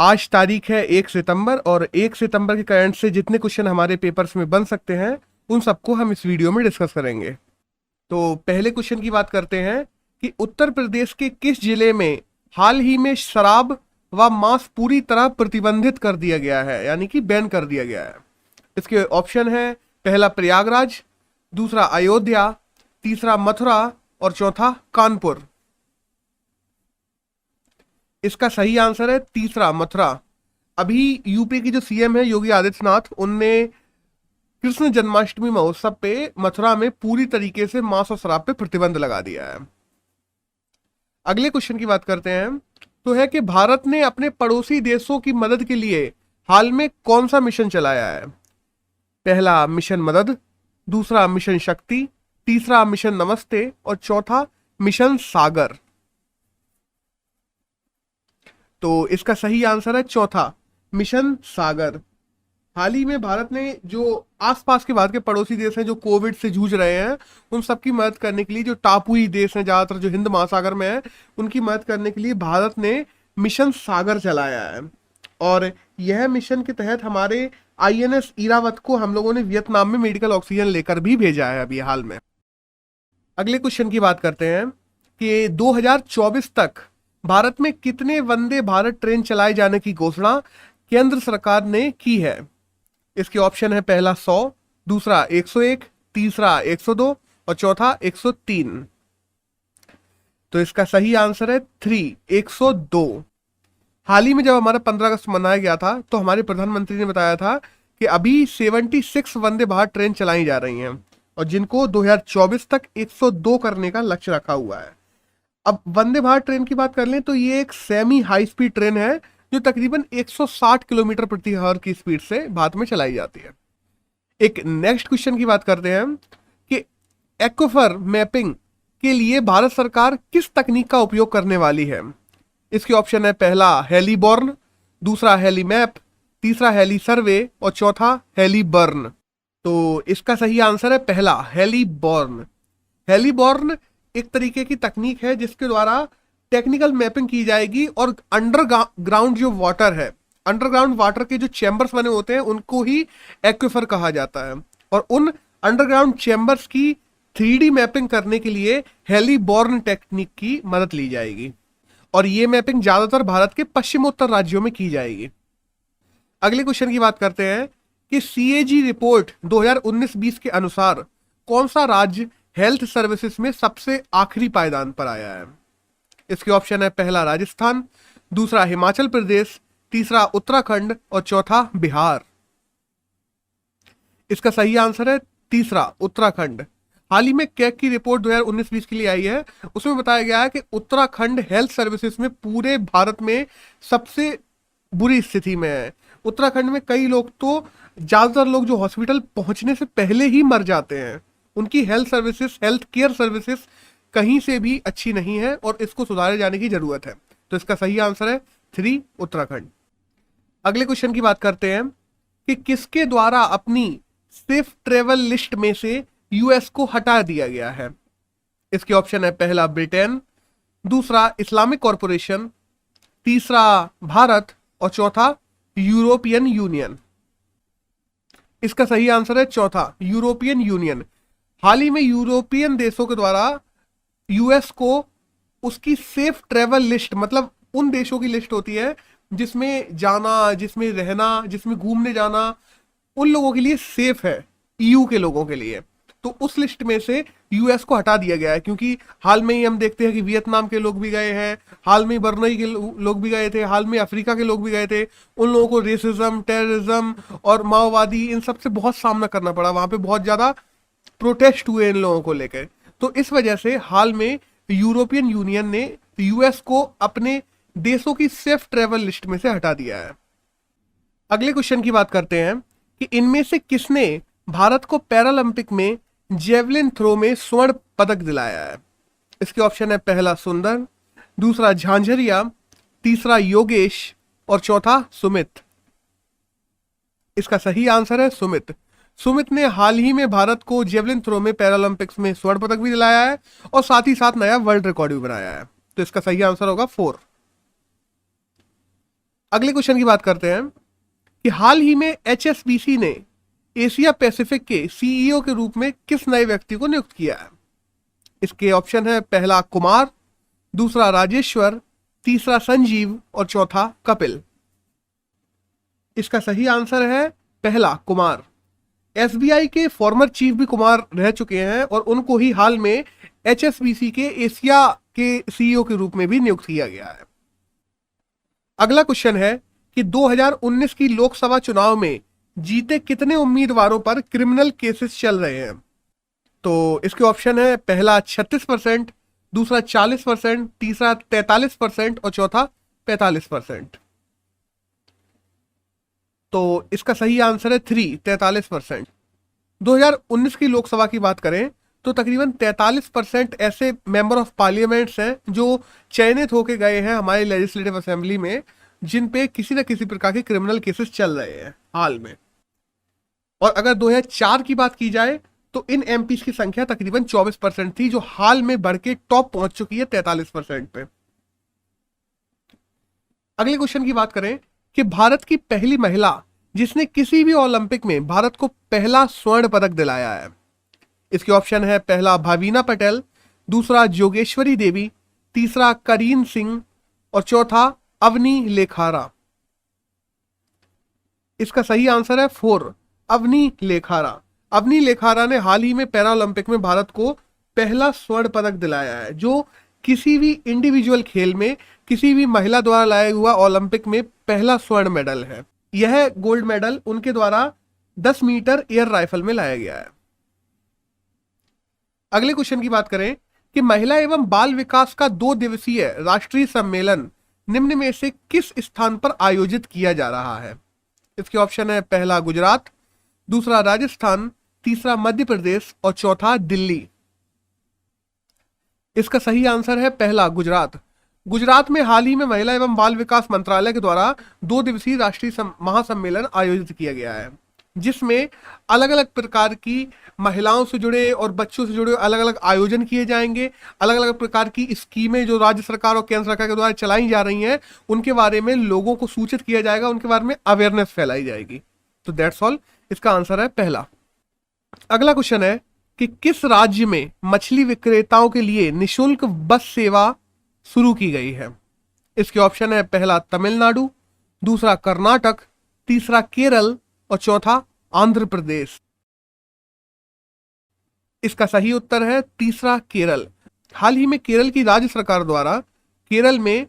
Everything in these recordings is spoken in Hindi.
आज तारीख है 1 सितंबर, और 1 सितंबर के करंट से जितने क्वेश्चन हमारे पेपर्स में बन सकते हैं उन सबको हम इस वीडियो में डिस्कस करेंगे। तो पहले क्वेश्चन की बात करते हैं कि उत्तर प्रदेश के किस जिले में हाल ही में शराब व मांस पूरी तरह प्रतिबंधित कर दिया गया है, यानी कि बैन कर दिया गया है। इसके ऑप्शन है, पहला प्रयागराज, दूसरा अयोध्या, तीसरा मथुरा और चौथा कानपुर। इसका सही आंसर है तीसरा, मथुरा। अभी यूपी की जो सीएम है योगी आदित्यनाथ, उनने कृष्ण जन्माष्टमी महोत्सव पे मथुरा में पूरी तरीके से मांस और शराब पे प्रतिबंध लगा दिया है। अगले क्वेश्चन की बात करते हैं, तो है कि भारत ने अपने पड़ोसी देशों की मदद के लिए हाल में कौन सा मिशन चलाया है। पहला मिशन मदद, दूसरा मिशन शक्ति, तीसरा मिशन नमस्ते और चौथा मिशन सागर। तो इसका सही आंसर है चौथा, मिशन सागर। हाल ही में भारत ने जो आसपास के भारत के पड़ोसी देश हैं जो कोविड से जूझ रहे हैं, उन सबकी मदद करने के लिए, जो टापुई देश हैं ज्यादातर जो हिंद महासागर में है, उनकी मदद करने के लिए भारत ने मिशन सागर चलाया है। और यह मिशन के तहत हमारे आईएनएस इरावत को हम लोगों ने वियतनाम में मेडिकल ऑक्सीजन लेकर भी भेजा है अभी हाल में। अगले क्वेश्चन की बात करते हैं कि 2024 तक भारत में कितने वंदे भारत ट्रेन चलाए जाने की घोषणा केंद्र सरकार ने की है। इसके ऑप्शन है, पहला 100, दूसरा 101, तीसरा 102 और चौथा 103। तो इसका सही आंसर है 3, 102। हाल ही में जब हमारा 15 अगस्त मनाया गया था तो हमारे प्रधानमंत्री ने बताया था कि अभी 76 वंदे भारत ट्रेन चलाई जा रही हैं और जिनको 2024 तक 102 करने का लक्ष्य रखा हुआ है। अब वंदे भारत ट्रेन की बात कर लें तो ये एक सेमी हाई स्पीड ट्रेन है जो तकरीबन 160 किलोमीटर प्रति आवर की स्पीड से भारत में चलाई जाती है। एक नेक्स्ट क्वेश्चन की बात करते हैं कि एक्वाफर मैपिंग के लिए भारत सरकार किस तकनीक का उपयोग करने वाली है। इसके ऑप्शन है, पहला हेलीबॉर्न, दूसरा हेली मैप, तीसरा हेली सर्वे और चौथा हेलीबर्न। तो इसका सही आंसर है पहला, हेलीबॉर्न। हेलीबॉर्न एक तरीके की तकनीक है जिसके द्वारा टेक्निकल मैपिंग की जाएगी और अंडरग्राउंड जो वाटर है, अंडरग्राउंड वाटर के जो चैम्बर्स बने होते हैं उनको ही एक्विफर कहा जाता है। और उन अंडरग्राउंड चैम्बर्स की 3D मैपिंग करने के लिए हेलीबॉर्न टेक्निक की मदद ली जाएगी और ये मैपिंग ज्यादातर भारत के पश्चिमोत्तर राज्यों में की जाएगी। अगले क्वेश्चन की बात करते हैं कि सीएजी रिपोर्ट 2019-20 के अनुसार कौन सा राज्य हेल्थ सर्विसेज में सबसे आखिरी पायदान पर आया है। इसके ऑप्शन है, पहला राजस्थान, दूसरा हिमाचल प्रदेश, तीसरा उत्तराखंड और चौथा बिहार। इसका सही आंसर है तीसरा, उत्तराखंड। हाल ही में कैग की रिपोर्ट 2019-20 के लिए आई है, उसमें बताया गया है कि उत्तराखंड हेल्थ सर्विसेज में पूरे भारत में सबसे बुरी स्थिति में है। उत्तराखंड में कई लोग तो, ज्यादातर लोग जो हॉस्पिटल पहुंचने से पहले ही मर जाते हैं। उनकी health services, health care services कहीं से भी अच्छी नहीं है और इसको सुधारे जाने की जरूरत है। तो इसका सही आंसर है 3, उत्तराखंड। अगले क्वेश्चन की बात करते हैं कि किसके द्वारा अपनी सेफ ट्रेवल लिस्ट में से यूएस को हटा दिया गया है। इसके ऑप्शन है, पहला ब्रिटेन, दूसरा इस्लामिक कॉरपोरेशन, तीसरा भारत और चौथा यूरोपियन यूनियन। इसका सही आंसर है चौथा, यूरोपियन यूनियन। हाल ही में यूरोपियन देशों के द्वारा यूएस को उसकी सेफ ट्रेवल लिस्ट, मतलब उन देशों की लिस्ट होती है जिसमें जाना, जिसमें रहना, जिसमें घूमने जाना उन लोगों के लिए सेफ है, ईयू के लोगों के लिए। तो उस लिस्ट में से यूएस को हटा दिया गया है क्योंकि हाल में ही हम देखते हैं कि वियतनाम के लोग भी गए हैं, हाल में बर्नई के लोग भी गए थे, हाल में अफ्रीका के लोग भी गए थे। उन लोगों को रेसिज्म, टेररिज्म और माओवादी इन सब से बहुत सामना करना पड़ा। वहां पे बहुत ज्यादा प्रोटेस्ट हुए इन लोगों को लेकर। तो इस वजह से हाल में यूरोपियन यूनियन ने यूएस को अपने देशों की सेफ ट्रेवल लिस्ट में से हटा दिया है। अगले क्वेश्चन की बात करते हैं कि इनमें से किसने भारत को पैरालंपिक में जेवलिन थ्रो में स्वर्ण पदक दिलाया है। इसके ऑप्शन है, पहला सुंदर, दूसरा झांझरिया, तीसरा योगेश और चौथा सुमित। इसका सही आंसर है सुमित। सुमित ने हाल ही में भारत को जेवलिन थ्रो में पैरालंपिक्स में स्वर्ण पदक भी दिलाया है और साथ ही साथ नया वर्ल्ड रिकॉर्ड भी बनाया है। तो इसका सही आंसर होगा 4। अगले क्वेश्चन की बात करते हैं कि हाल ही में HSBC ने एशिया पैसिफिक के CEO के रूप में किस नए व्यक्ति को नियुक्त किया है। इसके ऑप्शन है पहला कुमार, दूसरा राजेश्वर, तीसरा संजीव और चौथा कपिल। इसका सही आंसर है पहला कुमार। SBI के फॉर्मर चीफ भी कुमार रह चुके हैं और उनको ही हाल में HSBC के एशिया के CEO के रूप में भी नियुक्त किया गया है। अगला क्वेश्चन है कि 2019 की लोकसभा चुनाव में जीते कितने उम्मीदवारों पर क्रिमिनल केसेस चल रहे हैं। तो इसके ऑप्शन है पहला 36%, दूसरा 40%, तीसरा 43% और चौथा 45%। तो इसका सही आंसर है 43%। 2019 की लोकसभा की बात करें तो तकरीबन 43% ऐसे मेंबर ऑफ पार्लियामेंट्स हैं जो चयनित होके गए हैं हमारे लेजिस्लेटिव असेंबली में, जिन पे किसी न किसी प्रकार के क्रिमिनल केसेस चल रहे हैं हाल में। और अगर 2004 की बात की जाए तो इन एमपीज की संख्या तकरीबन 24% थी, जो हाल में बढ़ के टॉप पहुंच चुकी है 43% पे। अगले क्वेश्चन की बात करें कि भारत की पहली महिला जिसने किसी भी ओलंपिक में भारत को पहला स्वर्ण पदक दिलाया है। इसके ऑप्शन है पहला भावीना पटेल, दूसरा जोगेश्वरी देवी, तीसरा करीन सिंह और चौथा अवनी लेखारा। इसका सही आंसर है 4 अवनी लेखारा। अवनी लेखारा ने हाल ही में पैरा ओलंपिक में भारत को पहला स्वर्ण पदक दिलाया है, जो किसी भी इंडिविजुअल खेल में किसी भी महिला द्वारा लाया हुआ ओलंपिक में पहला स्वर्ण मेडल है। यह गोल्ड मेडल उनके द्वारा 10 मीटर एयर राइफल में लाया गया है। अगले क्वेश्चन की बात करें कि महिला एवं बाल विकास का 2 दिवसीय राष्ट्रीय सम्मेलन निम्न में से किस स्थान पर आयोजित किया जा रहा है। इसके ऑप्शन है पहला गुजरात, दूसरा राजस्थान, तीसरा मध्य प्रदेश और चौथा दिल्ली। इसका सही आंसर है पहला गुजरात। गुजरात में हाल ही में महिला एवं बाल विकास मंत्रालय के द्वारा 2 दिवसीय राष्ट्रीय महासम्मेलन आयोजित किया गया है, जिसमें अलग अलग प्रकार की महिलाओं से जुड़े और बच्चों से जुड़े अलग अलग आयोजन किए जाएंगे। अलग अलग प्रकार की स्कीमें जो राज्य सरकार और केंद्र सरकार के द्वारा चलाई जा रही हैं, उनके बारे में लोगों को सूचित किया जाएगा, उनके बारे में अवेयरनेस फैलाई जाएगी। तो दैट्स ऑल, इसका आंसर है पहला। अगला क्वेश्चन है कि किस राज्य में मछली विक्रेताओं के लिए निशुल्क बस सेवा शुरू की गई है। इसके ऑप्शन है पहला तमिलनाडु, दूसरा कर्नाटक, तीसरा केरल और चौथा आंध्र प्रदेश। इसका सही उत्तर है तीसरा केरल। हाल ही में केरल की राज्य सरकार द्वारा केरल में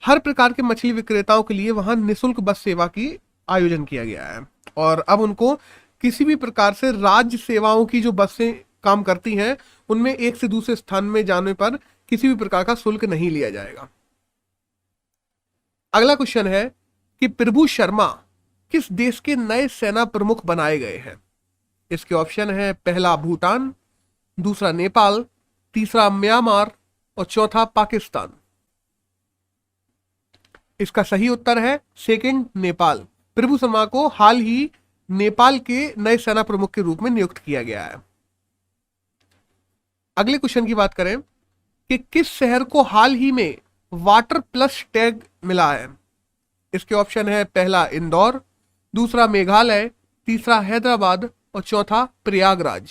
हर प्रकार के मछली विक्रेताओं के लिए वहां निशुल्क बस सेवा की आयोजन किया गया है और अब उनको किसी भी प्रकार से राज्य सेवाओं की जो बसें काम करती हैं उनमें एक से दूसरे स्थान में जाने पर किसी भी प्रकार का शुल्क नहीं लिया जाएगा। अगला क्वेश्चन है कि प्रभु शर्मा किस देश के नए सेना प्रमुख बनाए गए हैं। इसके ऑप्शन है पहला भूटान, दूसरा नेपाल, तीसरा म्यांमार और चौथा पाकिस्तान। इसका सही उत्तर है सेकंड नेपाल। प्रभु शर्मा को हाल ही नेपाल के नए सेना प्रमुख के रूप में नियुक्त किया गया है। अगले क्वेश्चन की बात करें कि किस शहर को हाल ही में वाटर प्लस टैग मिला है। इसके ऑप्शन है पहला इंदौर, दूसरा मेघालय, तीसरा हैदराबाद और चौथा प्रयागराज।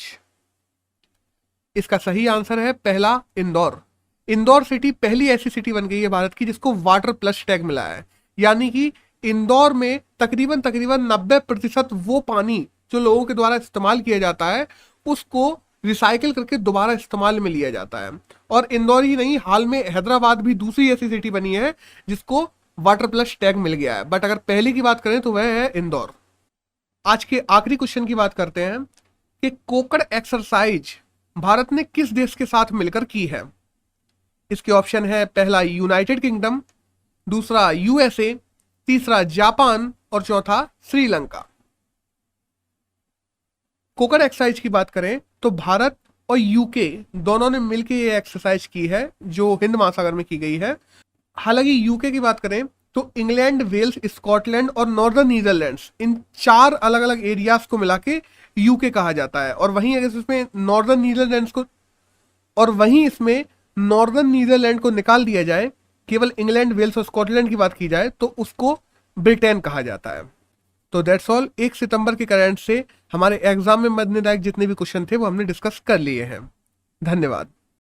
इसका सही आंसर है पहला इंदौर। इंदौर सिटी पहली ऐसी सिटी बन गई है भारत की जिसको वाटर प्लस टैग मिला है, यानी कि इंदौर में तकरीबन 90% वो पानी जो लोगों के द्वारा इस्तेमाल किया जाता है उसको रिसाइकिल करके दोबारा इस्तेमाल में लिया जाता है। और इंदौर ही नहीं, हाल में हैदराबाद भी दूसरी ऐसी सिटी बनी है जिसको वाटर प्लस टैग मिल गया है, बट अगर पहली की बात करें तो वह है इंदौर। आज के आखिरी क्वेश्चन की बात करते हैं कि कोकड़ एक्सरसाइज भारत ने किस देश के साथ मिलकर की है। इसके ऑप्शन है पहला यूनाइटेड किंगडम, दूसरा यूएसए, तीसरा जापान और चौथा श्रीलंका। कोकड़ एक्सरसाइज की बात करें तो भारत और यूके दोनों ने मिलकर ये एक्सरसाइज की है जो हिंद महासागर में की गई है। हालांकि यूके की बात करें तो इंग्लैंड, वेल्स, स्कॉटलैंड और नॉर्दर्न नीदरलैंड्स, इन 4 अलग अलग एरियाज को मिला के यूके कहा जाता है। और वहीं अगर इसमें नॉर्दर्न नीदरलैंड को निकाल दिया जाए, केवल इंग्लैंड, वेल्स और स्कॉटलैंड की बात की जाए तो उसको ब्रिटेन कहा जाता है। तो दैट्स ऑल, 1 सितंबर के करंट से हमारे एग्जाम में मदने लायक जितने भी क्वेश्चन थे वो हमने डिस्कस कर लिए हैं। धन्यवाद।